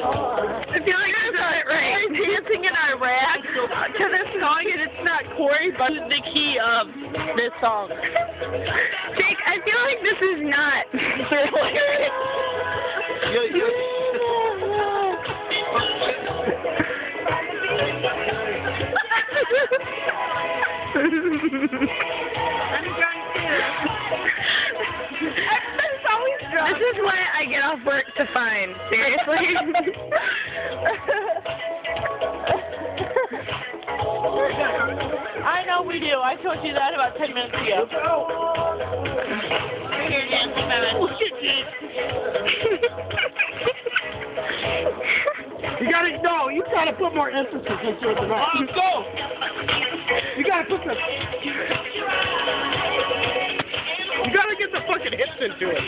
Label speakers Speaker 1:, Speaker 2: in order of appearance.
Speaker 1: I feel like I got it right. We're dancing in Iraq to this song, and it's not Corey, but the key of this song. Jake, I feel like this is not hilarious. This is what I get off work to find. Seriously.
Speaker 2: I know we do. I told you that about 10 minutes ago. Here, dancing moment.
Speaker 3: You gotta put more emphasis into it tonight.
Speaker 4: Let's go!
Speaker 3: You gotta put the...
Speaker 4: You gotta get the fucking hips into it.